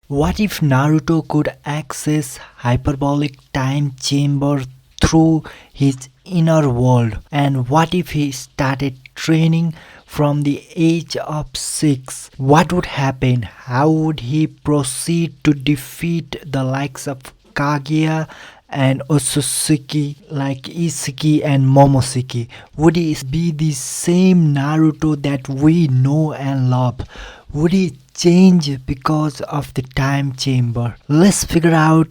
What if Naruto could access hyperbolic time chamber through his inner world? And what if he started training from the age of 6? What would happen? How would he proceed to defeat the likes of Kaguya and Otsutsuki like Isiki and Momoshiki? Would he be the same Naruto that we know and love? Would he change because of the time chamber? Let's figure out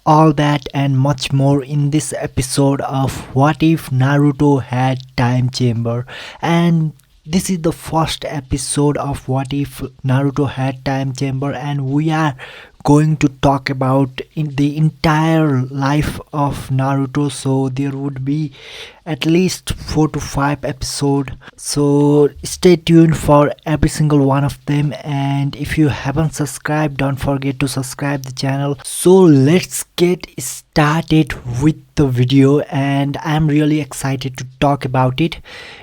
all that and much more in this episode of What If Naruto Had Time Chamber. And this is the first episode of What If Naruto Had Time Chamber, and we are going to talk about in the entire life of Naruto. So there would be at least 4 to 5 episodes, so stay tuned for every single one of them. And if you haven't subscribed, don't forget to subscribe the channel. So let's get started with the video, and I'm really excited to talk about it.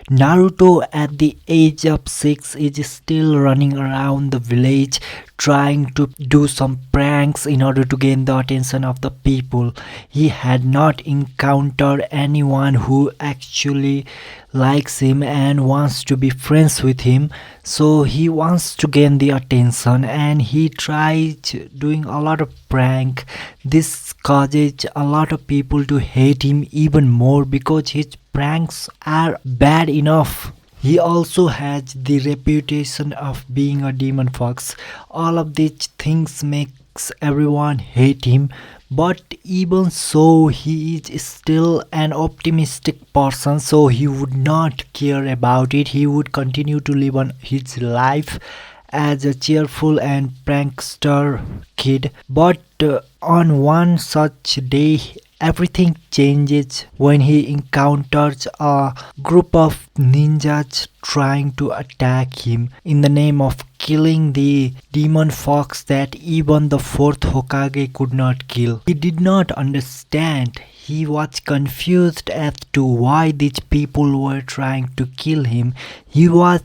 Naruto at the age of 6 is still running around the village trying to do some pranks in order to gain the attention of the people. He had not encountered anyone who actually likes him and wants to be friends with him, so he wants to gain the attention and he tries doing a lot of prank. This causes a lot of people to hate him even more because his pranks are bad enough. He also has the reputation of being a demon fox. All of these things makes everyone hate him, but even so he is still an optimistic person, so he would not care about it. He would continue to live on his life as a cheerful and prankster kid. But on one such day, everything changes when he encounters a group of ninjas trying to attack him in the name of killing the demon fox that even the fourth Hokage could not kill. He did not understand. He was confused as to why these people were trying to kill him. He was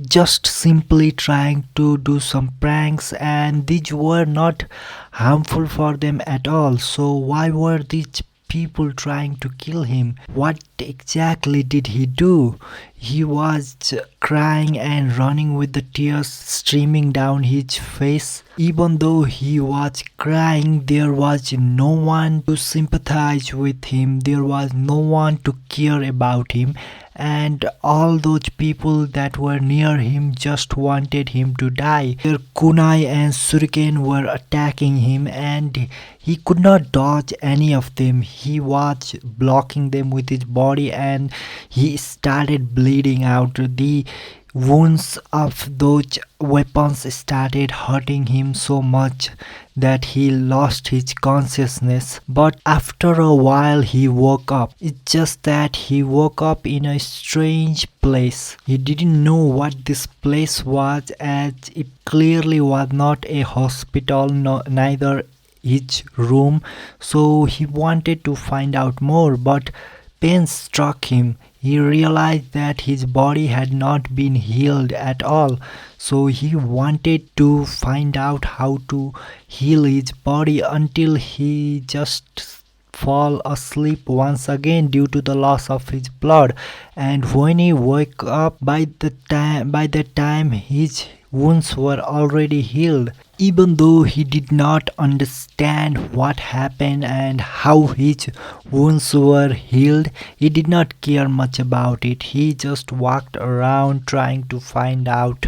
just simply trying to do some pranks, and these were not harmful for them at all. So why were these people trying to kill him? What exactly did he do? He was crying and running with the tears streaming down his face. Even though he was crying, there was no one to sympathize with him. There was no one to care about him. And all those people that were near him just wanted him to die. Their kunai and shuriken were attacking him and he could not dodge any of them. He was blocking them with his body and he started bleeding out. The wounds of those weapons started hurting him so much that he lost his consciousness. But after a while he woke up. It's just that he woke up in a strange place. He didn't know what this place was, as it clearly was not a hospital, neither his room. So he wanted to find out more, but pain struck him. He realized that his body had not been healed at all, so he wanted to find out how to heal his body until he just fall asleep once again due to the loss of his blood. And when he woke up, by the time his wounds were already healed. Even though he did not understand what happened and how his wounds were healed, he did not care much about it. He just walked around trying to find out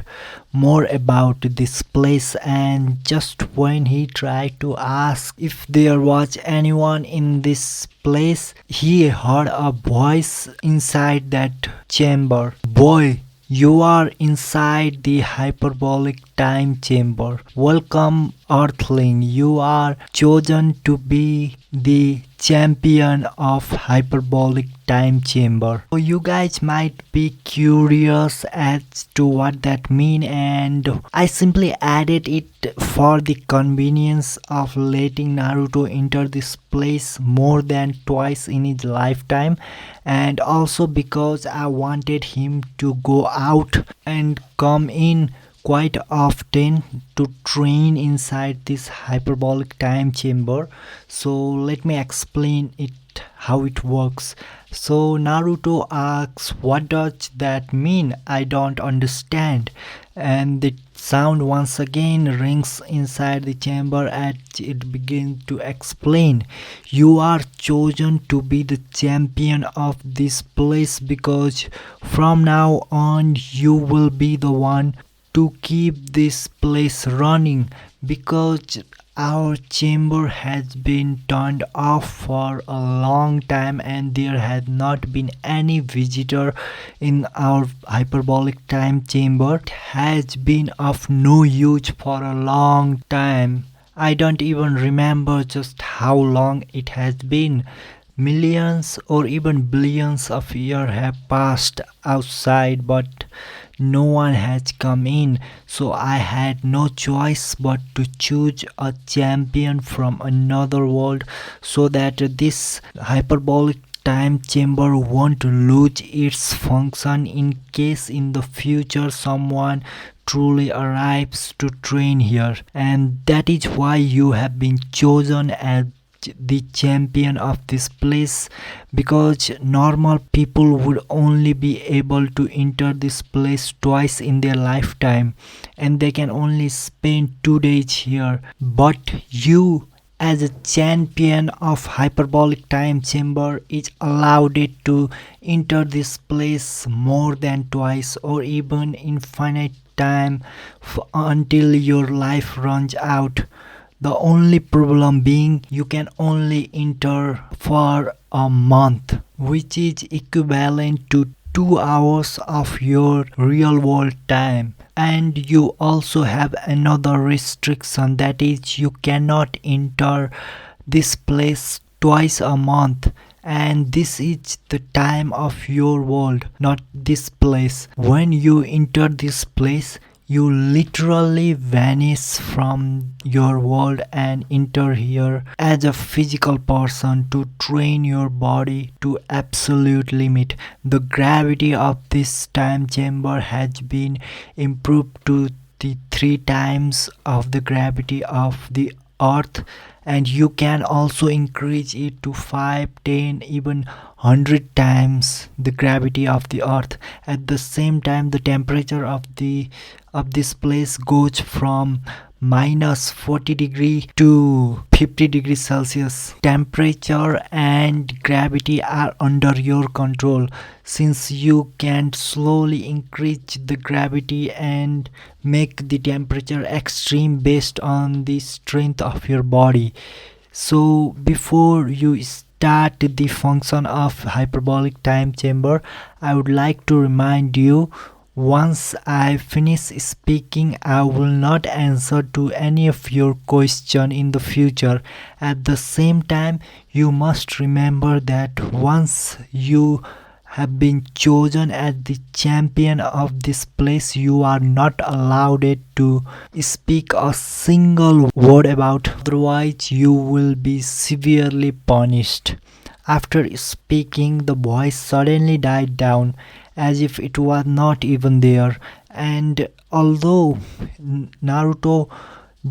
more about this place, and just when he tried to ask if there was anyone in this place, he heard a voice inside that chamber. "Boy, you are inside the hyperbolic time chamber. Welcome, Earthling. You are chosen to be the champion of hyperbolic time chamber." So you guys might be curious as to what that means, and I simply added it for the convenience of letting Naruto enter this place more than twice in his lifetime, and also because I wanted him to go out and come in quite often to train inside this hyperbolic time chamber. So let me explain it how it works. So Naruto asks, "What does that mean? I don't understand." And the sound once again rings inside the chamber as it begins to explain. "You are chosen to be the champion of this place because from now on you will be the one to keep this place running, because our chamber has been turned off for a long time and there has not been any visitor in our hyperbolic time chamber. It has been of no use for a long time. I don't even remember just how long it has been. Millions or even billions of years have passed outside, but no one has come in, so I had no choice but to choose a champion from another world so that this hyperbolic time chamber won't lose its function in case in the future someone truly arrives to train here. And that is why you have been chosen as the champion of this place, because normal people would only be able to enter this place twice in their lifetime and they can only spend 2 days here. But you, as a champion of hyperbolic time chamber, is allowed it to enter this place more than twice or even infinite time until your life runs out. The only problem being you can only enter for a month, which is equivalent to 2 hours of your real world time. And you also have another restriction, that is you cannot enter this place twice a month, and this is the time of your world, not this place. When you enter this place, you literally vanish from your world and enter here as a physical person to train your body to absolute limit. The gravity of this time chamber has been improved to the 3 times of the gravity of the earth, and you can also increase it to 5, 10, even 100 times the gravity of the earth. At the same time, the temperature of this place goes from minus 40 degree to 50 degrees Celsius. Temperature and gravity are under your control, since you can slowly increase the gravity and make the temperature extreme based on the strength of your body. So before you start the function of hyperbolic time chamber, I would like to remind you, once I finish speaking, I will not answer to any of your question in the future. At the same time, you must remember that once you have been chosen as the champion of this place, you are not allowed it to speak a single word about, otherwise you will be severely punished. After speaking, the voice suddenly died down as if it was not even there. And although Naruto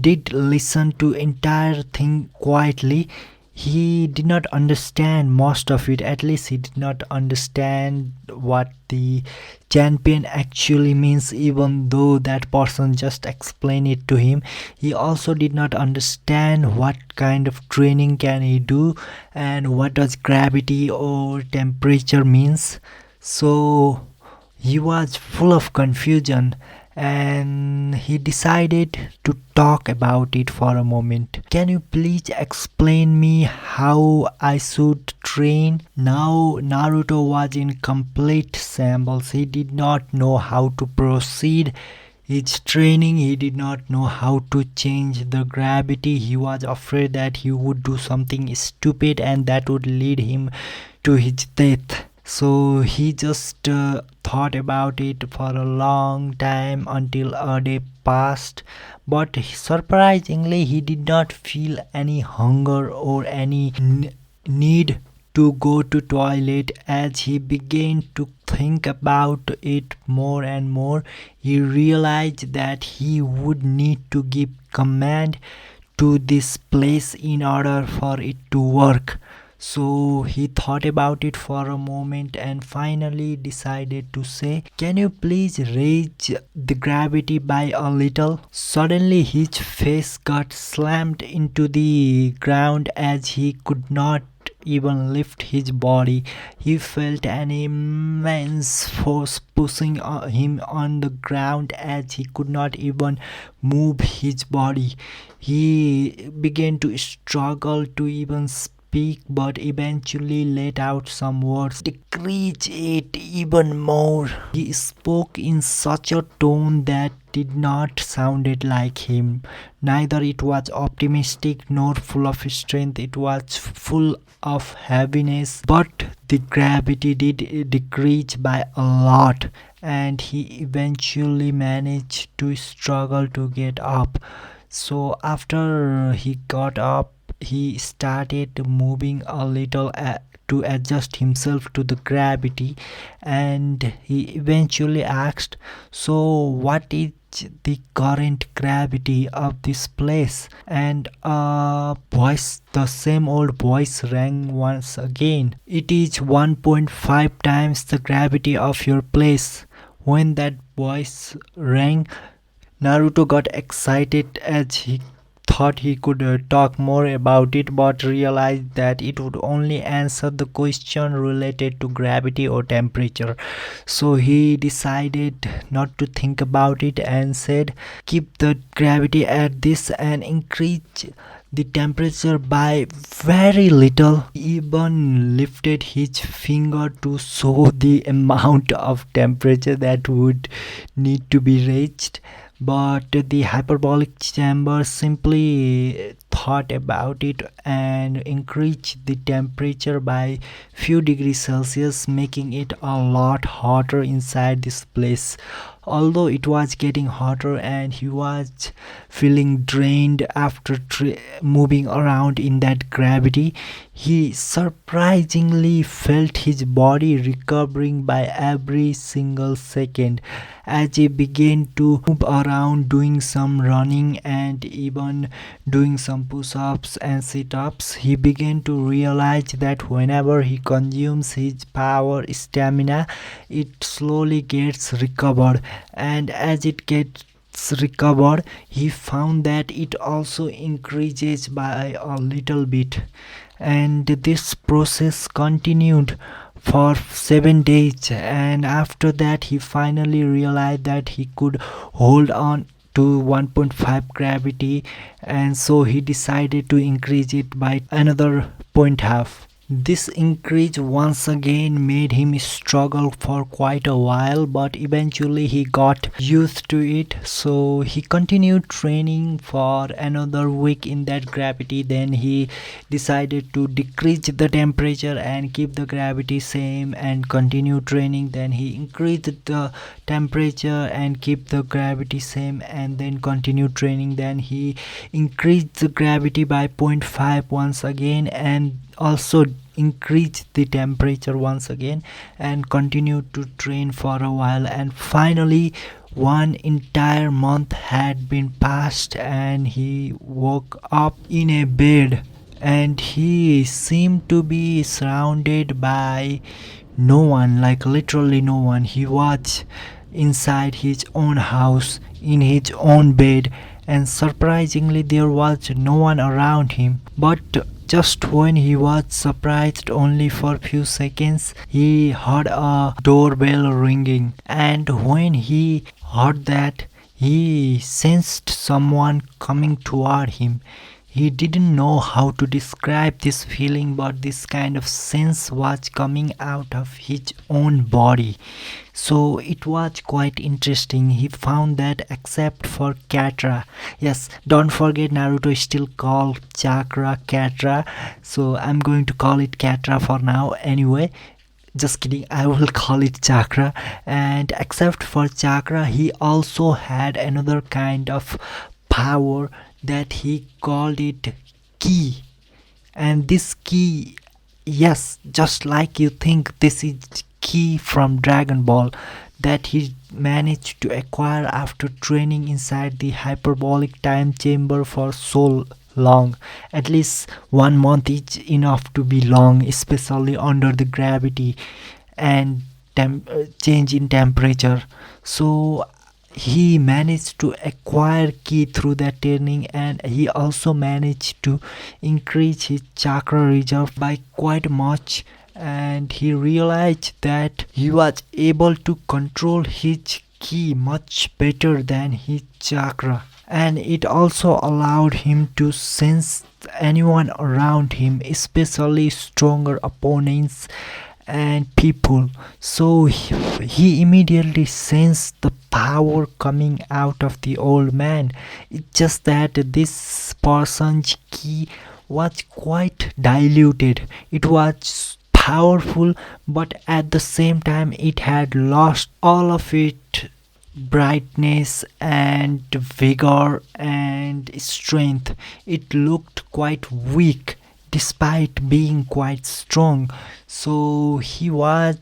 did listen to entire thing quietly, he did not understand most of it. At least he did not understand what the champion actually means, even though that person just explained it to him. He also did not understand what kind of training can he do and what does gravity or temperature means. So he was full of confusion and he decided to talk about it for a moment. "Can you please explain me how I should train?" Now Naruto was in complete shambles. He did not know how to proceed his training. He did not know how to change the gravity. He was afraid that he would do something stupid and that would lead him to his death. So he just thought about it for a long time until a day passed. But surprisingly, he did not feel any hunger or any need to go to toilet. As he began to think about it more and more, he realized that he would need to give command to this place in order for it to work. So he thought about it for a moment and finally decided to say, "Can you please raise the gravity by a little?" Suddenly his face got slammed into the ground as he could not even lift his body. He felt an immense force pushing him on the ground as he could not even move his body. He began to struggle to even speak, but eventually let out some words. "Decrease it even more." He spoke in such a tone that did not sounded like him. Neither it was optimistic nor full of strength. It was full of heaviness. But the gravity did decrease by a lot, and he eventually managed to struggle to get up. So after he got up, he started moving a little to adjust himself to the gravity, and he eventually asked, "So what is the current gravity of this place?" And the same old voice rang once again. "It is 1.5 times the gravity of your place." When that voice rang, Naruto got excited as he thought he could talk more about it, but realized that it would only answer the question related to gravity or temperature. So he decided not to think about it and said, "Keep the gravity at this and increase the temperature by very little." He even lifted his finger to show the amount of temperature that would need to be raised. But the hyperbolic chamber simply thought about it and increased the temperature by few degrees Celsius, making it a lot hotter inside this place. Although it was getting hotter and he was feeling drained after moving around in that gravity, he surprisingly felt his body recovering by every single second. As he began to move around doing some running and even doing some push-ups and sit-ups, he began to realize that whenever he consumes his power stamina, it slowly gets recovered, and as it gets recovered, he found that it also increases by a little bit. And this process continued for 7 days, and after that he finally realized that he could hold on to 1.5 gravity, and so he decided to increase it by another point half. This increase once again made him struggle for quite a while, but eventually he got used to it. So he continued training for another week in that gravity. Then he decided to decrease the temperature and keep the gravity same and continue training. Then he increased the temperature and keep the gravity same and then continue training. Then he increased the gravity by 0.5 once again and also increased the temperature once again and continued to train for a while. And finally one entire month had been passed and he woke up in a bed, and he seemed to be surrounded by no one, like literally no one. He was inside his own house in his own bed, and surprisingly there was no one around him. But just when he was surprised only for a few seconds, he heard a doorbell ringing, and when he heard that, he sensed someone coming toward him. He didn't know how to describe this feeling, but this kind of sense was coming out of his own body. So it was quite interesting. He found that except for Katra, yes, don't forget Naruto is still called Chakra Katra, so I'm going to call it Katra for now anyway. Just kidding, I will call it Chakra. And except for Chakra, he also had another kind of power that he called it Ki. And this Ki Yes, just like you think this is key from Dragon Ball that he managed to acquire after training inside the hyperbolic time chamber for so long. At least 1 month is enough to be long, especially under the gravity and change in temperature. So he managed to acquire ki through that training, and he also managed to increase his chakra reserve by quite much, and he realized that he was able to control his ki much better than his chakra, and it also allowed him to sense anyone around him, especially stronger opponents and people. So he immediately sensed the power coming out of the old man. It's just that this person's ki was quite diluted. It was powerful, but at the same time, it had lost all of its brightness and vigor and strength. It looked quite weak despite being quite strong. So he was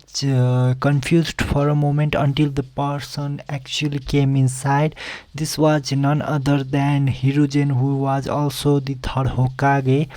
confused for a moment until the person actually came inside. This was none other than Hiruzen, who was also the third Hokage.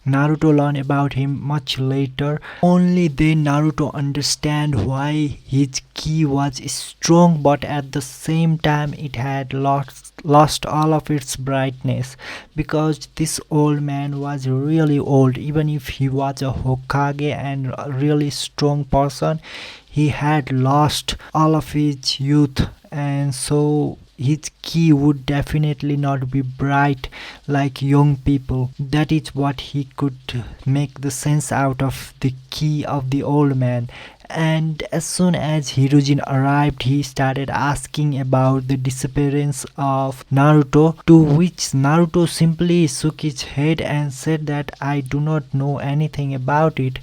Naruto learned about him much later. Only then Naruto understand why his ki was strong, but at the same time it had lost all of its brightness, because this old man was really old. Even if he was a Hokage and a really strong person, he had lost all of his youth, and so his ki would definitely not be bright like young people. That is what he could make the sense out of the ki of the old man. And as soon as Hirujin arrived, he started asking about the disappearance of Naruto, to which Naruto simply shook his head and said that I do not know anything about it.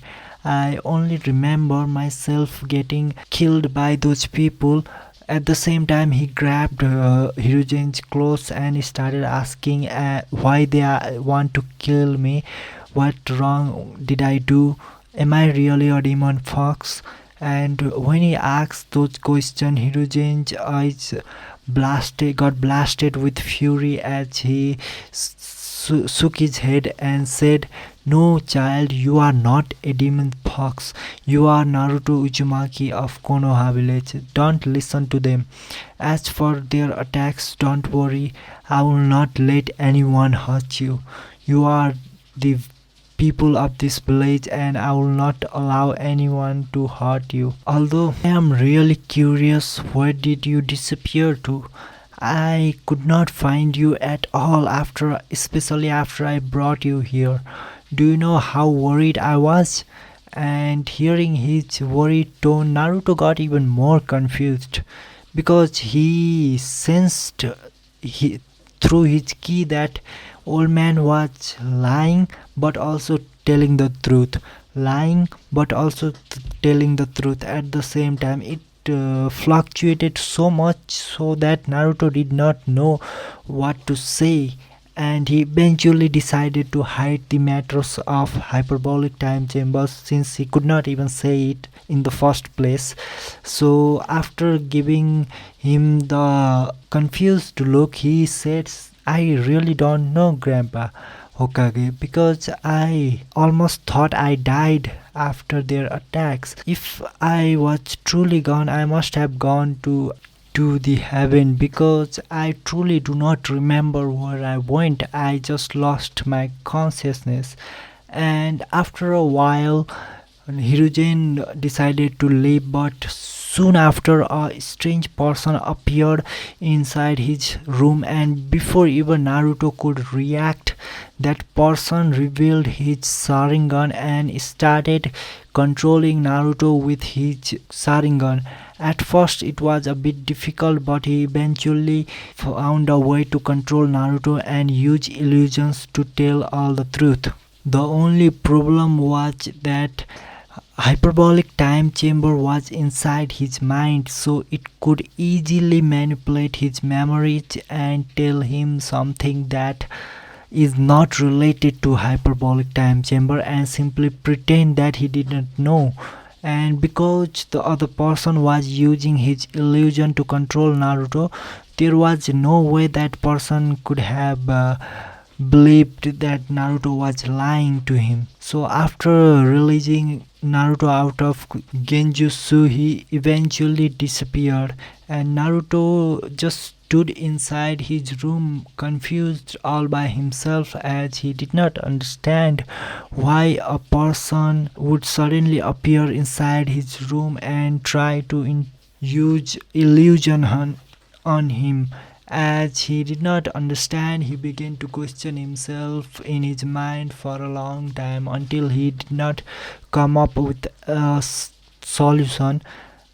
I only remember myself getting killed by those people. At the same time, he grabbed Hirujen's clothes and started asking why they want to kill me. What wrong did I do? Am I really a demon fox? And when he asked those questions, Hirujen's eyes got blasted with fury as he shook his head and said, "No, child, you are not a demon fox. You are Naruto Uzumaki of Konoha village. Don't listen to them. As for their attacks, don't worry. I will not let anyone hurt you. You are the people of this village, and I will not allow anyone to hurt you. Although I am really curious, where did you disappear to? I could not find you at all especially after I brought you here. Do you know how worried I was?" And hearing his worried tone, Naruto got even more confused, because he sensed he, through his ki that old man was lying but also telling the truth. Lying but also telling the truth at the same time. It fluctuated so much so that Naruto did not know what to say, and he eventually decided to hide the matters of hyperbolic time chambers, since he could not even say it in the first place. So after giving him the confused look, he said, "I really don't know, Grandpa Hokage, because I almost thought I died after their attacks. If I was truly gone, I must have gone to the heaven, because I truly do not remember where I went. I just lost my consciousness." And after a while, Hiruzen decided to leave, but soon after, a strange person appeared inside his room, and before even Naruto could react, that person revealed his Sharingan and started controlling Naruto with his Sharingan. At first, it was a bit difficult, but he eventually found a way to control Naruto and use illusions to tell all the truth. The only problem was that hyperbolic time chamber was inside his mind, so it could easily manipulate his memories and tell him something that is not related to hyperbolic time chamber and simply pretend that he did not know. And because the other person was using his illusion to control Naruto, there was no way that person could have believed that Naruto was lying to him. So after releasing Naruto out of Genjutsu, he eventually disappeared, and Naruto just stood inside his room confused all by himself, as he did not understand why a person would suddenly appear inside his room and try to use illusion on him. As he did not understand, he began to question himself in his mind for a long time until he did not come up with a solution.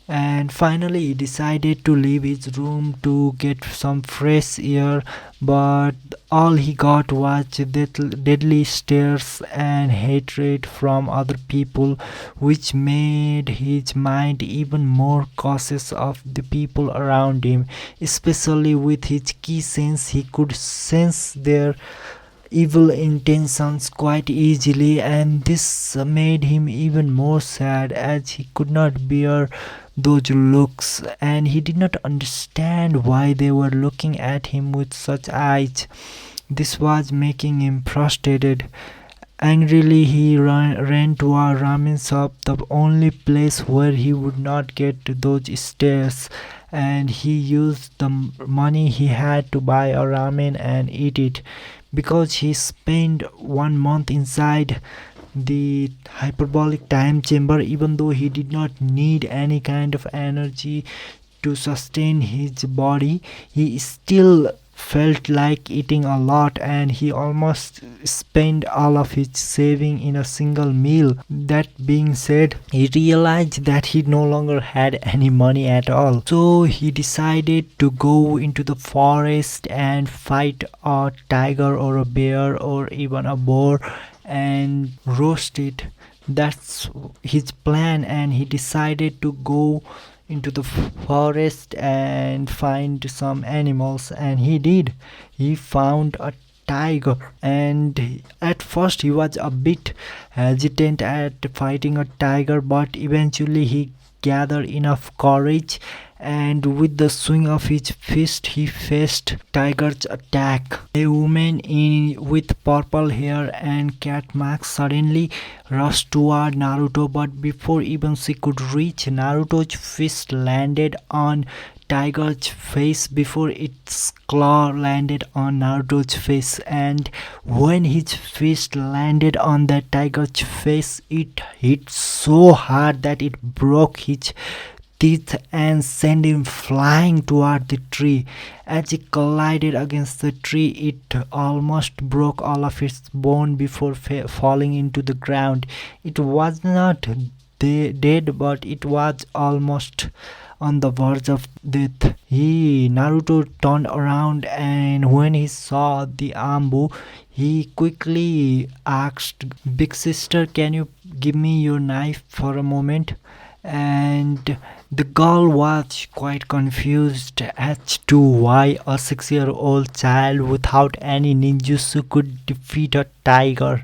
And finally, he decided to leave his room to get some fresh air, but all he got was deadly stares and hatred from other people, which made his mind even more cautious of the people around him, especially with his key sense. He could sense their evil intentions quite easily, and this made him even more sad as he could not bear those looks, and he did not understand why they were looking at him with such eyes. This was making him frustrated. Angrily, he ran to a ramen shop, the only place where he would not get those stares, and he used the money he had to buy a ramen and eat it. Because he spent 1 month inside the hyperbolic time chamber, even though he did not need any kind of energy to sustain his body, he still felt like eating a lot, and he almost spent all of his saving in a single meal. That being said, he realized that he no longer had any money at all. So he decided to go into the forest and fight a tiger or a bear or even a boar and roast it. That's his plan, and he decided to go into the forest and find some animals, and he did. He found a tiger, and at first he was a bit hesitant at fighting a tiger, but eventually he gathered enough courage, and with the swing of his fist he faced tiger's attack. A woman with purple hair and cat marks suddenly rushed toward Naruto, but before even she could reach, Naruto's fist landed on tiger's face before its claw landed on Naruto's face, and when his fist landed on the tiger's face, it hit so hard that it broke his teeth and sent him flying toward the tree. As he collided against the tree, it almost broke all of its bone before falling into the ground. It was not dead, but it was almost on the verge of death. Naruto turned around, and when he saw the Ambu, he quickly asked, "Big sister, can you give me your knife for a moment?" And the girl was quite confused as to why a 6-year-old child without any ninjutsu could defeat a tiger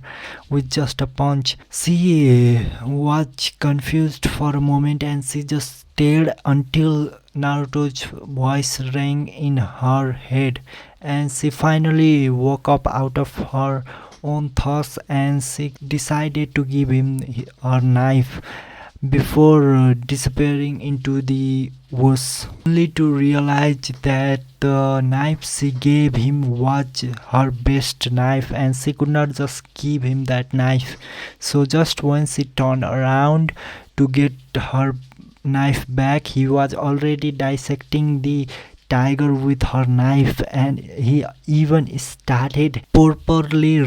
with just a punch. She was confused for a moment, and she just stared until Naruto's voice rang in her head, and she finally woke up out of her own thoughts, and she decided to give him her knife before disappearing into the woods, only to realize that the knife she gave him was her best knife, and she could not just give him that knife. So just when she turned around to get her knife back, he was already dissecting the tiger with her knife, and he even started properly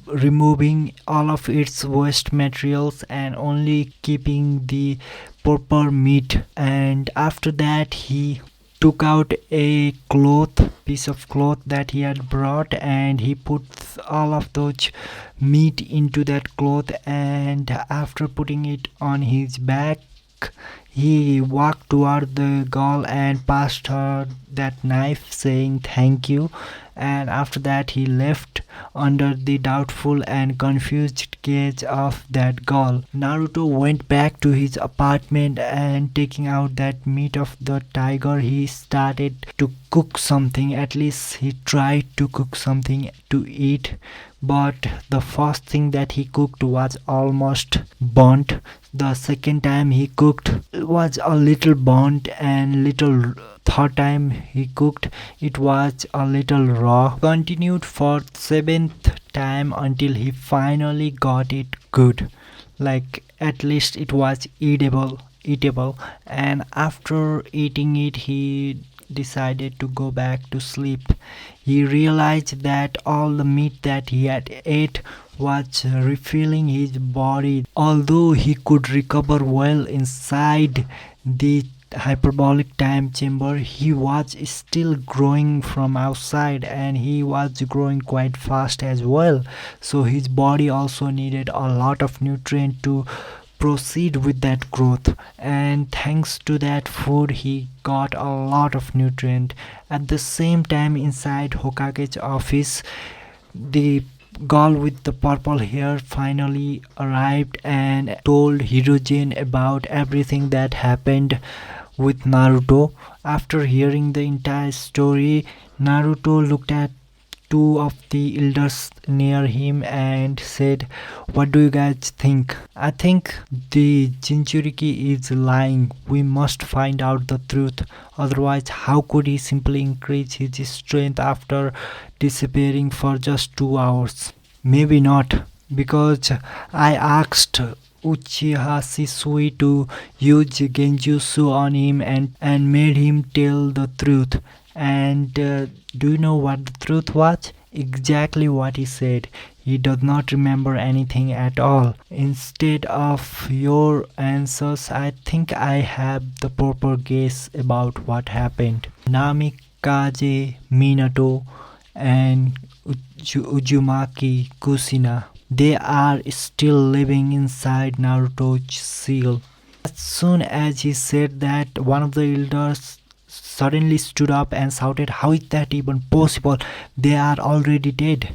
removing all of its waste materials and only keeping the proper meat. And after that, he took out a piece of cloth that he had brought, and he put all of those meat into that cloth, and after putting it on his back, He walked toward the girl and passed her that knife, saying thank you. And after that, he left under the doubtful and confused gaze of that girl. Naruto went back to his apartment and taking out that meat of the tiger, he started to cook something. At least he tried to cook something to eat. But the first thing that he cooked was almost burnt. The second time he cooked was a little burnt, and little third time he cooked it was a little raw. Continued for seventh time until he finally got it good. Like at least it was eatable. And after eating it, he decided to go back to sleep. He realized that all the meat that he had ate was refilling his body. Although he could recover well inside the hyperbolic time chamber, he was still growing from outside, and he was growing quite fast as well. So his body also needed a lot of nutrient to proceed with that growth, and thanks to that food he got a lot of nutrient. At the same time, inside Hokage's office, the girl with the purple hair finally arrived and told Hirogen about everything that happened with Naruto. After hearing the entire story, Naruto looked at two of the elders near him and said, "What do you guys think?" "I think the Jinchuriki is lying. We must find out the truth. Otherwise, how could he simply increase his strength after disappearing for just 2 hours?" "Maybe not, because I asked Uchiha Shisui to use Genjutsu on him and made him tell the truth. And do you know what the truth was?" "Exactly what he said. He does not remember anything at all." "Instead of your answers, I think I have the proper guess about what happened. Namikaze Minato and Uzumaki Kusina, they are still living inside Naruto's seal." As soon as he said that, one of the elders suddenly stood up and shouted, "How is that even possible? They are already dead."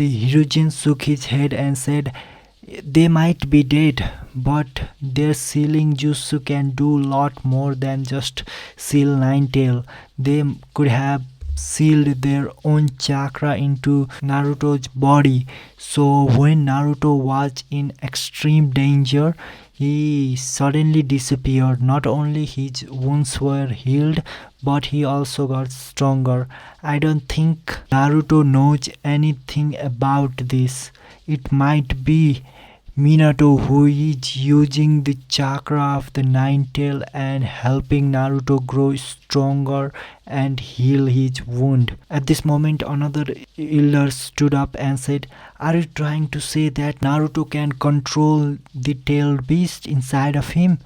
The Hiruzen shook his head and said, "They might be dead, but their sealing jutsu can do a lot more than just seal Nine-Tail. They could have sealed their own chakra into Naruto's body. So when Naruto was in extreme danger, he suddenly disappeared. Not only his wounds were healed, but he also got stronger. I don't think Naruto knows anything about this. It might be Minato who is using the chakra of the Nine-Tail and helping Naruto grow stronger and heal his wound." At this moment, another elder stood up and said, "Are you trying to say that Naruto can control the tailed beast inside of him?"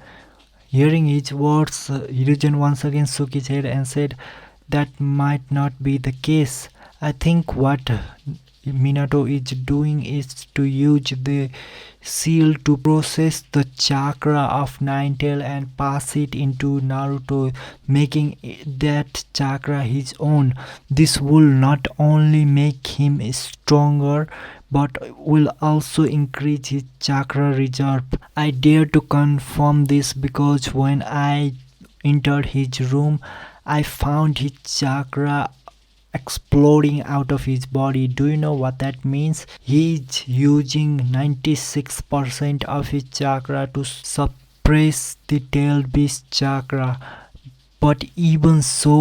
Hearing his words, Hiruzen once again shook his head and said, "That might not be the case. I think what Minato is doing is to use the seal to process the chakra of Nine-Tail and pass it into Naruto, making that chakra his own. This will not only make him stronger, but will also increase his chakra reserve. I dare to confirm this because when I entered his room, I found his chakra exploding out of his body. Do you know what that means? He's using 96% of his chakra to suppress the tailed beast chakra. But even so,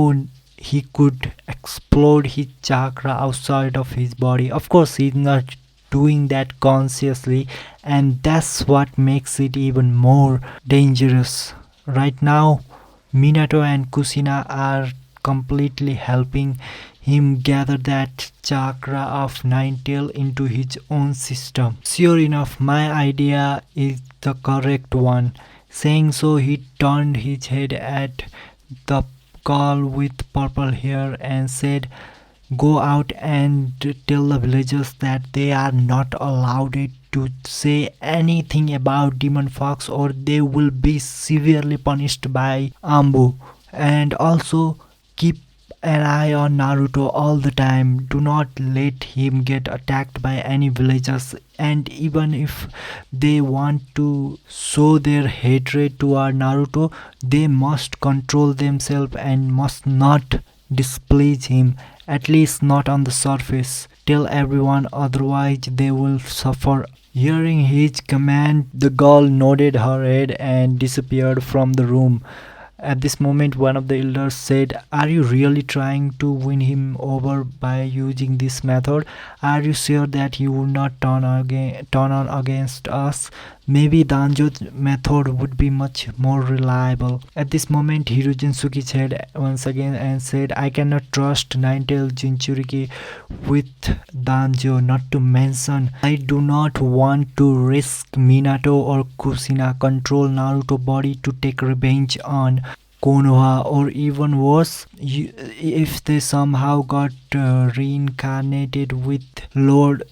he could explode his chakra outside of his body. Of course, he's not doing that consciously, and that's what makes it even more dangerous. Right now, Minato and Kusina are completely helping him gather that chakra of Nine-Tail into his own system. Sure enough, my idea is the correct one. Saying so, he turned his head at the girl with purple hair and said, go out and tell the villagers that they are not allowed to say anything about Demon Fox or they will be severely punished by Ambu. And also keep an eye on Naruto all the time. Do not let him get attacked by any villagers. And even if they want to show their hatred toward Naruto, they must control themselves and must not displease him, at least not on the surface. Tell everyone, otherwise they will suffer. Hearing his command, the girl nodded her head and disappeared from the room. At this moment, one of the elders said, "Are you really trying to win him over by using this method? Are you sure that he would not turn on against us? Maybe Danjo's method would be much more reliable." At this moment, Hiruzen shook his head once again and said, "I cannot trust Nine-Tailed Jinchuriki with Danjo, not to mention I do not want to risk Minato or Kushina control Naruto body to take revenge on Konoha, or even worse, if they somehow got reincarnated with Lord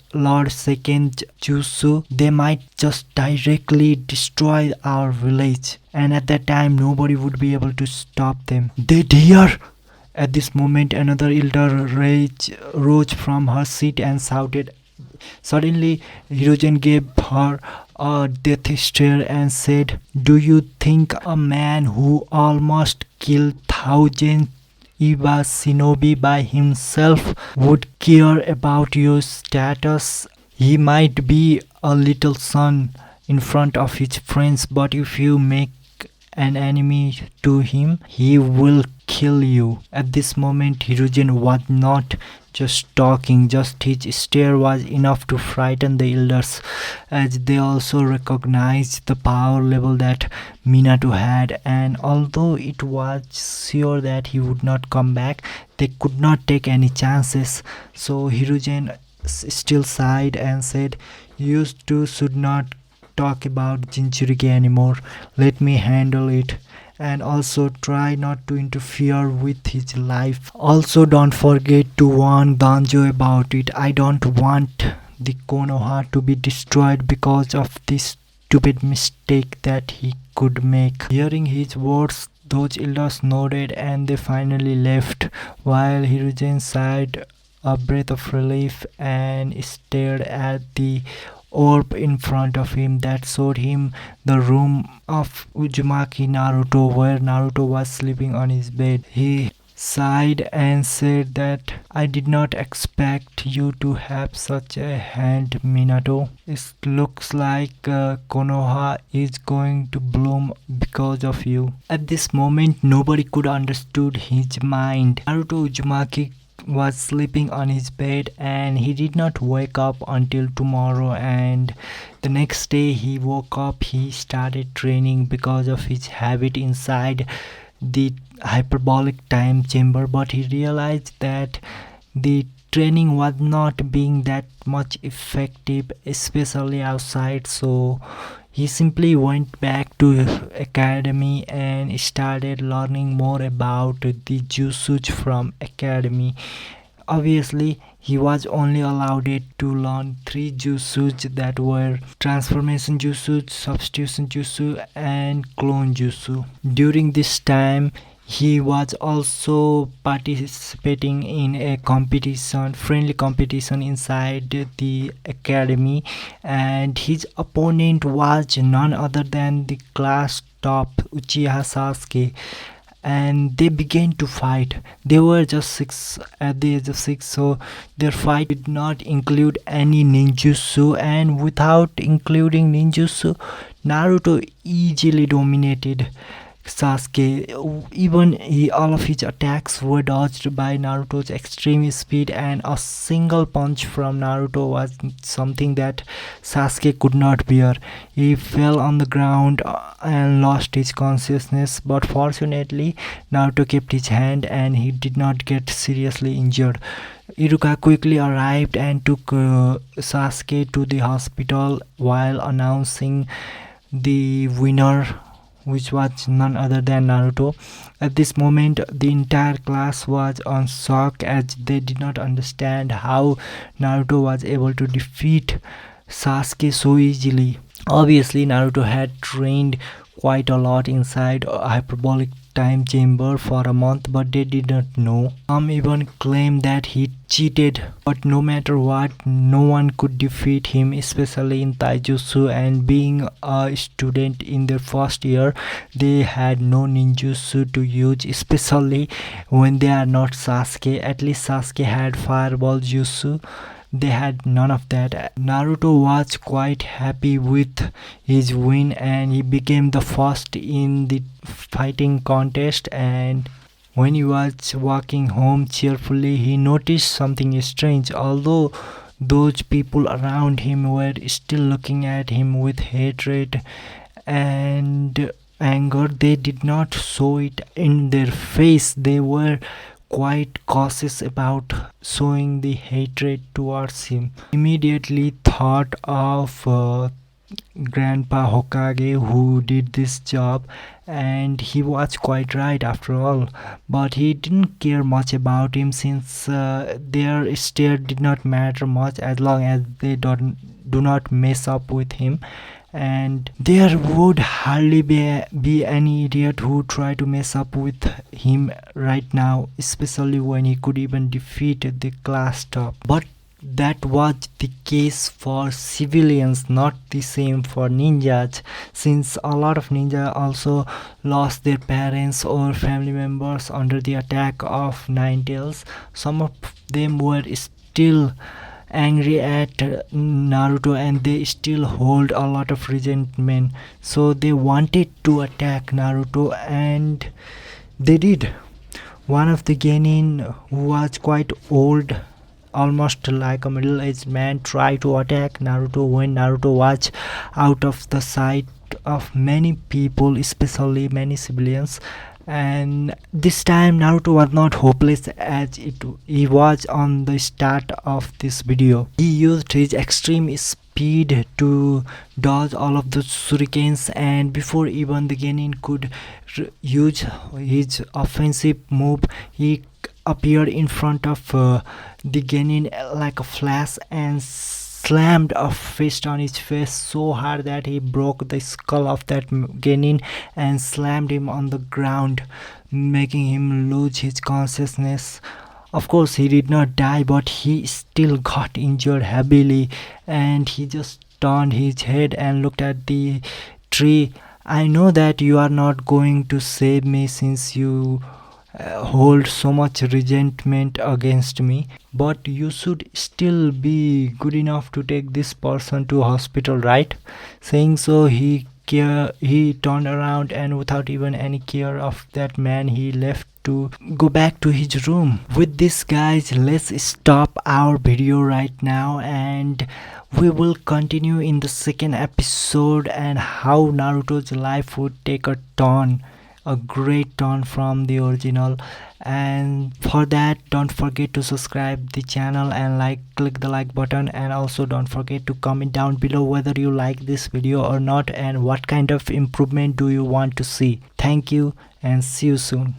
Second Jutsu, they might just directly destroy our village, and at that time nobody would be able to stop them. They dare!" At this moment, another elder rose from her seat and shouted. Suddenly, Hirogen gave her a death stare and said, "Do you think a man who almost killed thousands Iba shinobi by himself would care about your status? He might be a little son in front of his friends, but if you make an enemy to him, he will kill you." At this moment, Hiruzen was not just talking, just his stare was enough to frighten the elders, as they also recognized the power level that Minato had, and although it was sure that he would not come back, they could not take any chances. So Hiruzen still sighed and said, "You two should not talk about Jinchuriki anymore. Let me handle it. And also try not to interfere with his life. Also don't forget to warn Danjo about it. I don't want the Konoha to be destroyed because of this stupid mistake that he could make." Hearing his words, those elders nodded and they finally left, while Hiruzen sighed a breath of relief and stared at the orb in front of him that showed him the room of Uzumaki Naruto, where Naruto was sleeping on his bed. He sighed and said that, "I did not expect you to have such a hand, Minato. It looks like Konoha is going to bloom because of you." At this moment, nobody could understood his mind. Naruto Uzumaki was sleeping on his bed and he did not wake up until tomorrow, and the next day he woke up, he started training because of his habit inside the hyperbolic time chamber, but he realized that the training was not being that much effective, especially outside, so he simply went back to academy and started learning more about the jutsu from academy. Obviously, he was only allowed to learn 3 jutsu that were transformation jutsu, substitution jutsu, and clone jutsu. During this time, he was also participating in a competition, friendly competition inside the academy, and his opponent was none other than the class top Uchiha Sasuke, and they began to fight. They were just 6 at the age of 6, so their fight did not include any ninjutsu, and without including ninjutsu, Naruto easily dominated Sasuke. Even all of his attacks were dodged by Naruto's extreme speed, and a single punch from Naruto was something that Sasuke could not bear. He fell on the ground and lost his consciousness, but fortunately Naruto kept his hand and he did not get seriously injured. Iruka quickly arrived and took Sasuke to the hospital while announcing the winner which was none other than Naruto. At this moment, the entire class was on shock as they did not understand how Naruto was able to defeat Sasuke so easily. Obviously, Naruto had trained quite a lot inside a hyperbolic time chamber for a month, but they did not know. Some even claimed that he cheated, but no matter what, no one could defeat him, especially in taijutsu. And being a student in their first year, they had no ninjutsu to use, especially when they are not Sasuke. At least Sasuke had fireball jutsu. They had none of that. Naruto was quite happy with his win and he became the first in the fighting contest. And when he was walking home cheerfully, he noticed something strange. Although those people around him were still looking at him with hatred and anger, they did not show it in their face. They were quite cautious about showing the hatred towards him. Immediately thought of Grandpa Hokage who did this job, and he was quite right after all. But he didn't care much about him since their stare did not matter much as long as they do not mess up with him. And there would hardly be any idiot who try to mess up with him right now, especially when he could even defeat the class top. But that was the case for civilians, not the same for ninjas, since a lot of ninja also lost their parents or family members under the attack of Nine Tails. Some of them were still angry at Naruto and they still hold a lot of resentment, so they wanted to attack Naruto and they did. One of the genin who was quite old, almost like a middle-aged man, tried to attack Naruto when Naruto was out of the sight of many people, especially many civilians. And this time Naruto was not hopeless as he was on the start of this video. He used his extreme speed to dodge all of the shurikens, and before even the genin could use his offensive move, he appeared in front of the genin like a flash and slammed a fist on his face so hard that he broke the skull of that genin and slammed him on the ground, making him lose his consciousness. Of course, he did not die, but he still got injured heavily, and he just turned his head and looked at the tree. I know that you are not going to save me since you hold so much resentment against me, but you should still be good enough to take this person to hospital, right? Saying so, he turned around and without even any care of that man, he left to go back to his room. With this, guys, let's stop our video right now and we will continue in the second episode and how Naruto's life would take a turn, a great turn from the original. And for that, don't forget to subscribe the channel and click the like button, and also don't forget to comment down below whether you like this video or not and what kind of improvement do you want to see. Thank you and see you soon.